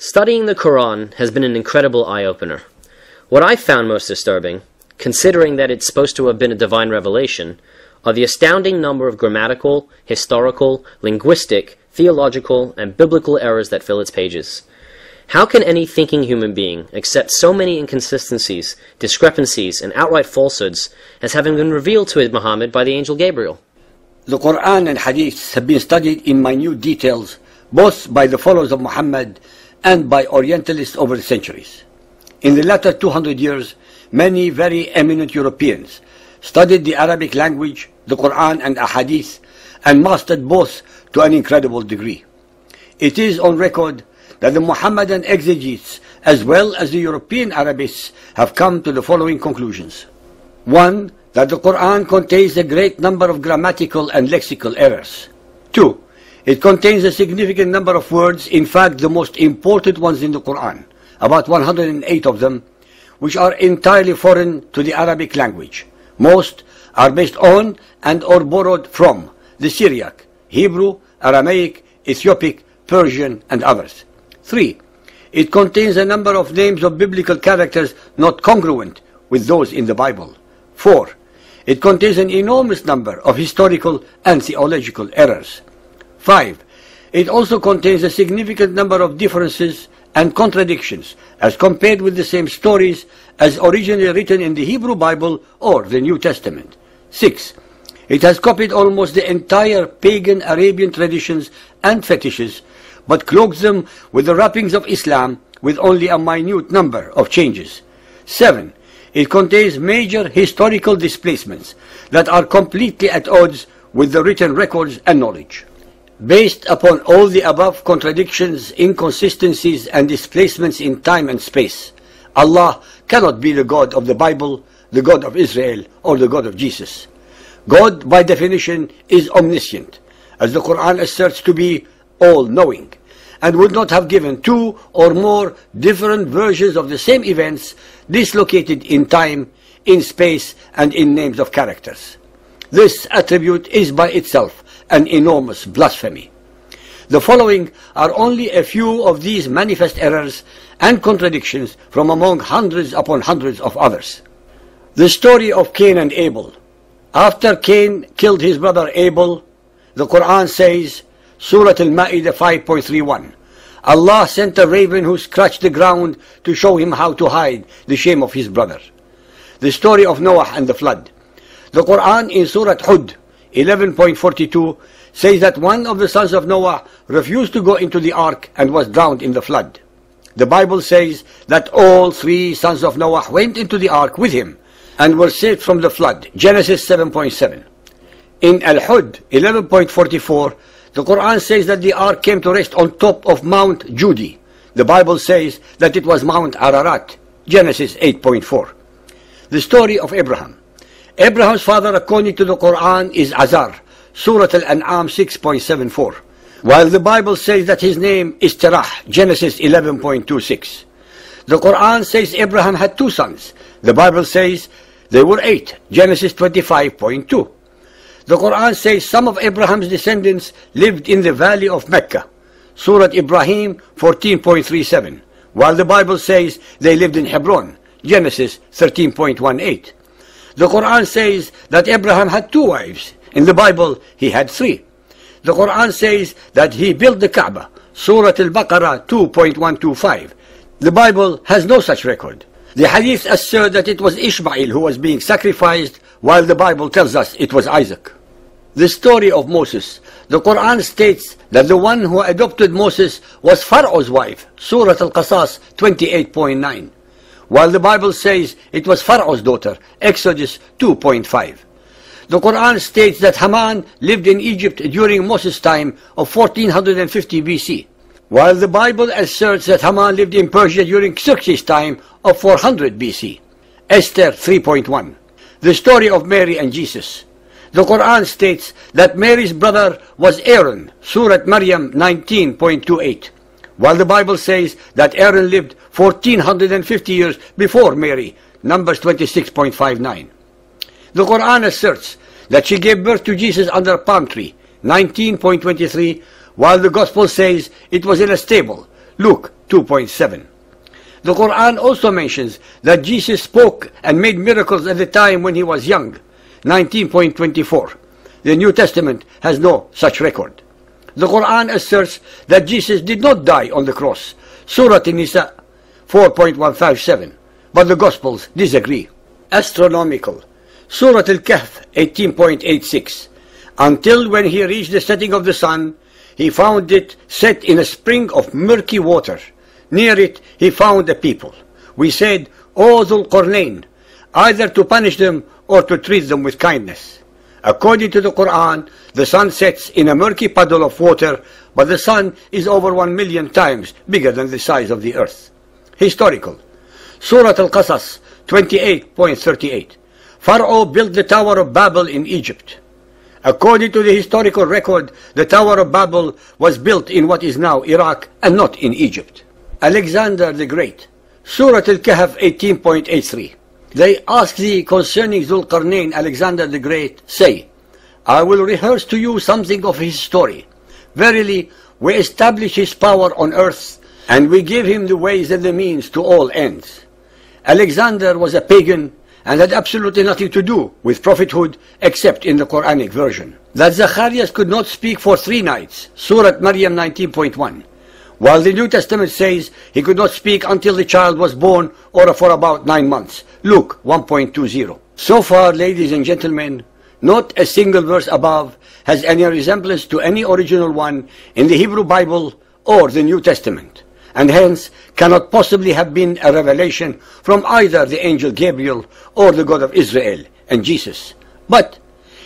Studying the Quran has been an incredible eye-opener. What I found most disturbing, considering that it's supposed to have been a divine revelation, are the astounding number of grammatical, historical, linguistic, theological, and biblical errors that fill its pages. How can any thinking human being accept so many inconsistencies, discrepancies, and outright falsehoods as having been revealed to Muhammad by the angel Gabriel? The Quran and Hadith have been studied in minute details both by the followers of Muhammad and by Orientalists over the centuries. In the latter 200 years, many very eminent Europeans studied the Arabic language, the Quran and Ahadith, and mastered both to an incredible degree. It is on record that the Muhammadan exegetes as well as the European Arabists have come to the following conclusions. 1. That the Quran contains a great number of grammatical and lexical errors. 2. It contains a significant number of words, in fact the most important ones in the Quran, about 108 of them, which are entirely foreign to the Arabic language. Most are based on and or borrowed from the Syriac, Hebrew, Aramaic, Ethiopic, Persian, and others. 3. It contains a number of names of biblical characters not congruent with those in the Bible. 4. It contains an enormous number of historical and theological errors. 5. It also contains a significant number of differences and contradictions as compared with the same stories as originally written in the Hebrew Bible or the New Testament. 6. It has copied almost the entire pagan Arabian traditions and fetishes, but cloaked them with the wrappings of Islam with only a minute number of changes. 7. It contains major historical displacements that are completely at odds with the written records and knowledge. Based upon all the above contradictions, inconsistencies, and displacements in time and space, Allah cannot be the God of the Bible, the God of Israel, or the God of Jesus. God, by definition, is omniscient, as the Quran asserts to be all-knowing, and would not have given two or more different versions of the same events dislocated in time, in space, and in names of characters. This attribute is by itself an enormous blasphemy. The following are only a few of these manifest errors and contradictions from among hundreds upon hundreds of others. The story of Cain and Abel. After Cain killed his brother Abel, the Quran says, Surah Al-Ma'idah 5.31, Allah sent a raven who scratched the ground to show him how to hide the shame of his brother. The story of Noah and the flood. The Quran in Surah Hud 11.42 says that one of the sons of Noah refused to go into the ark and was drowned in the flood. The Bible says that all three sons of Noah went into the ark with him and were saved from the flood. Genesis 7.7. In Al-Hud 11.44, the Quran says that the ark came to rest on top of Mount Judi. The Bible says that it was Mount Ararat. Genesis 8.4. The story of Abraham. Abraham's father, according to the Quran, is Azar, Surah Al-An'am 6.74, while the Bible says that his name is Terah, Genesis 11.26. The Quran says Abraham had two sons. The Bible says they were 8, Genesis 25.2. The Quran says some of Abraham's descendants lived in the valley of Mecca, Surah Ibrahim 14.37, while the Bible says they lived in Hebron, Genesis 13.18. The Quran says that Abraham had two wives. In the Bible, he had 3. The Quran says that he built the Kaaba, Surah Al-Baqarah 2.125. The Bible has no such record. The Hadith assert that it was Ishmael who was being sacrificed, while the Bible tells us it was Isaac. The story of Moses. The Quran states that the one who adopted Moses was Pharaoh's wife, Surah Al-Qasas 28.9. While the Bible says it was Pharaoh's daughter, Exodus 2.5. The Quran states that Haman lived in Egypt during Moses' time of 1450 BC, while the Bible asserts that Haman lived in Persia during Xerxes' time of 400 BC. Esther 3.1. The story of Mary and Jesus. The Quran states that Mary's brother was Aaron, Surah Maryam 19.28. While the Bible says that Aaron lived 1450 years before Mary, Numbers 26.59. The Quran asserts that she gave birth to Jesus under a palm tree, 19.23, while the Gospel says it was in a stable, Luke 2.7. The Quran also mentions that Jesus spoke and made miracles at the time when he was young, 19.24. The New Testament has no such record. The Quran asserts that Jesus did not die on the cross, Surah An-Nisa 4.157, but the Gospels disagree. Astronomical, Surah Al-Kahf 18.86. Until when he reached the setting of the sun, he found it set in a spring of murky water. Near it he found a people. We said, O Dhul Qarnayn, either to punish them or to treat them with kindness. According to the Quran, the sun sets in a murky puddle of water, but the sun is over 1 million times bigger than the size of the earth. Historical, Surah Al-Qasas 28.38. Pharaoh built the Tower of Babel in Egypt. According to the historical record, the Tower of Babel was built in what is now Iraq and not in Egypt. Alexander the Great, Surah Al-Kahf 18.83. They ask thee concerning Dhul Qarnayn, Alexander the Great, say, I will rehearse to you something of his story. Verily, we establish his power on earth, and we give him the ways and the means to all ends. Alexander was a pagan and had absolutely nothing to do with prophethood except in the Quranic version. That Zacharias could not speak for 3 nights, Surah Maryam 19.1. While the New Testament says he could not speak until the child was born or for about 9 months, Luke 1.20. So far, ladies and gentlemen, not a single verse above has any resemblance to any original one in the Hebrew Bible or the New Testament, and hence cannot possibly have been a revelation from either the angel Gabriel or the God of Israel and Jesus. But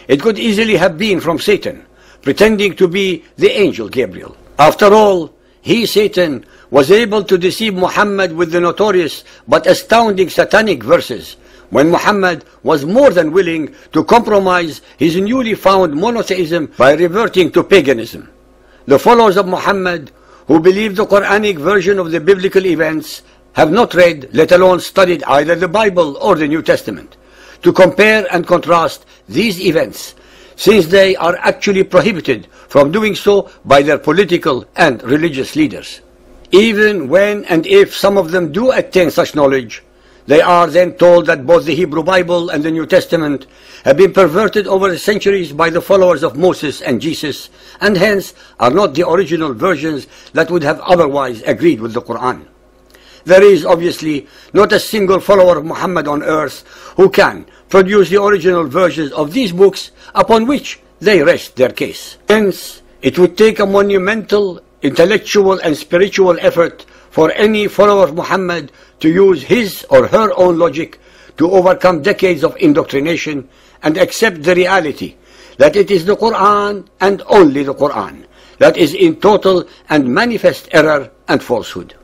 it could easily have been from Satan, pretending to be the angel Gabriel. After all, he, Satan, was able to deceive Muhammad with the notorious but astounding satanic verses, when Muhammad was more than willing to compromise his newly found monotheism by reverting to paganism. The followers of Muhammad, who believe the Quranic version of the biblical events, have not read, let alone studied either the Bible or the New Testament, to compare and contrast these events, since they are actually prohibited from doing so by their political and religious leaders. Even when and if some of them do attain such knowledge, they are then told that both the Hebrew Bible and the New Testament have been perverted over the centuries by the followers of Moses and Jesus, and hence are not the original versions that would have otherwise agreed with the Quran. There is obviously not a single follower of Muhammad on earth who can produce the original versions of these books upon which they rest their case. Hence, it would take a monumental intellectual and spiritual effort for any follower of Muhammad to use his or her own logic to overcome decades of indoctrination and accept the reality that it is the Quran and only the Quran that is in total and manifest error and falsehood.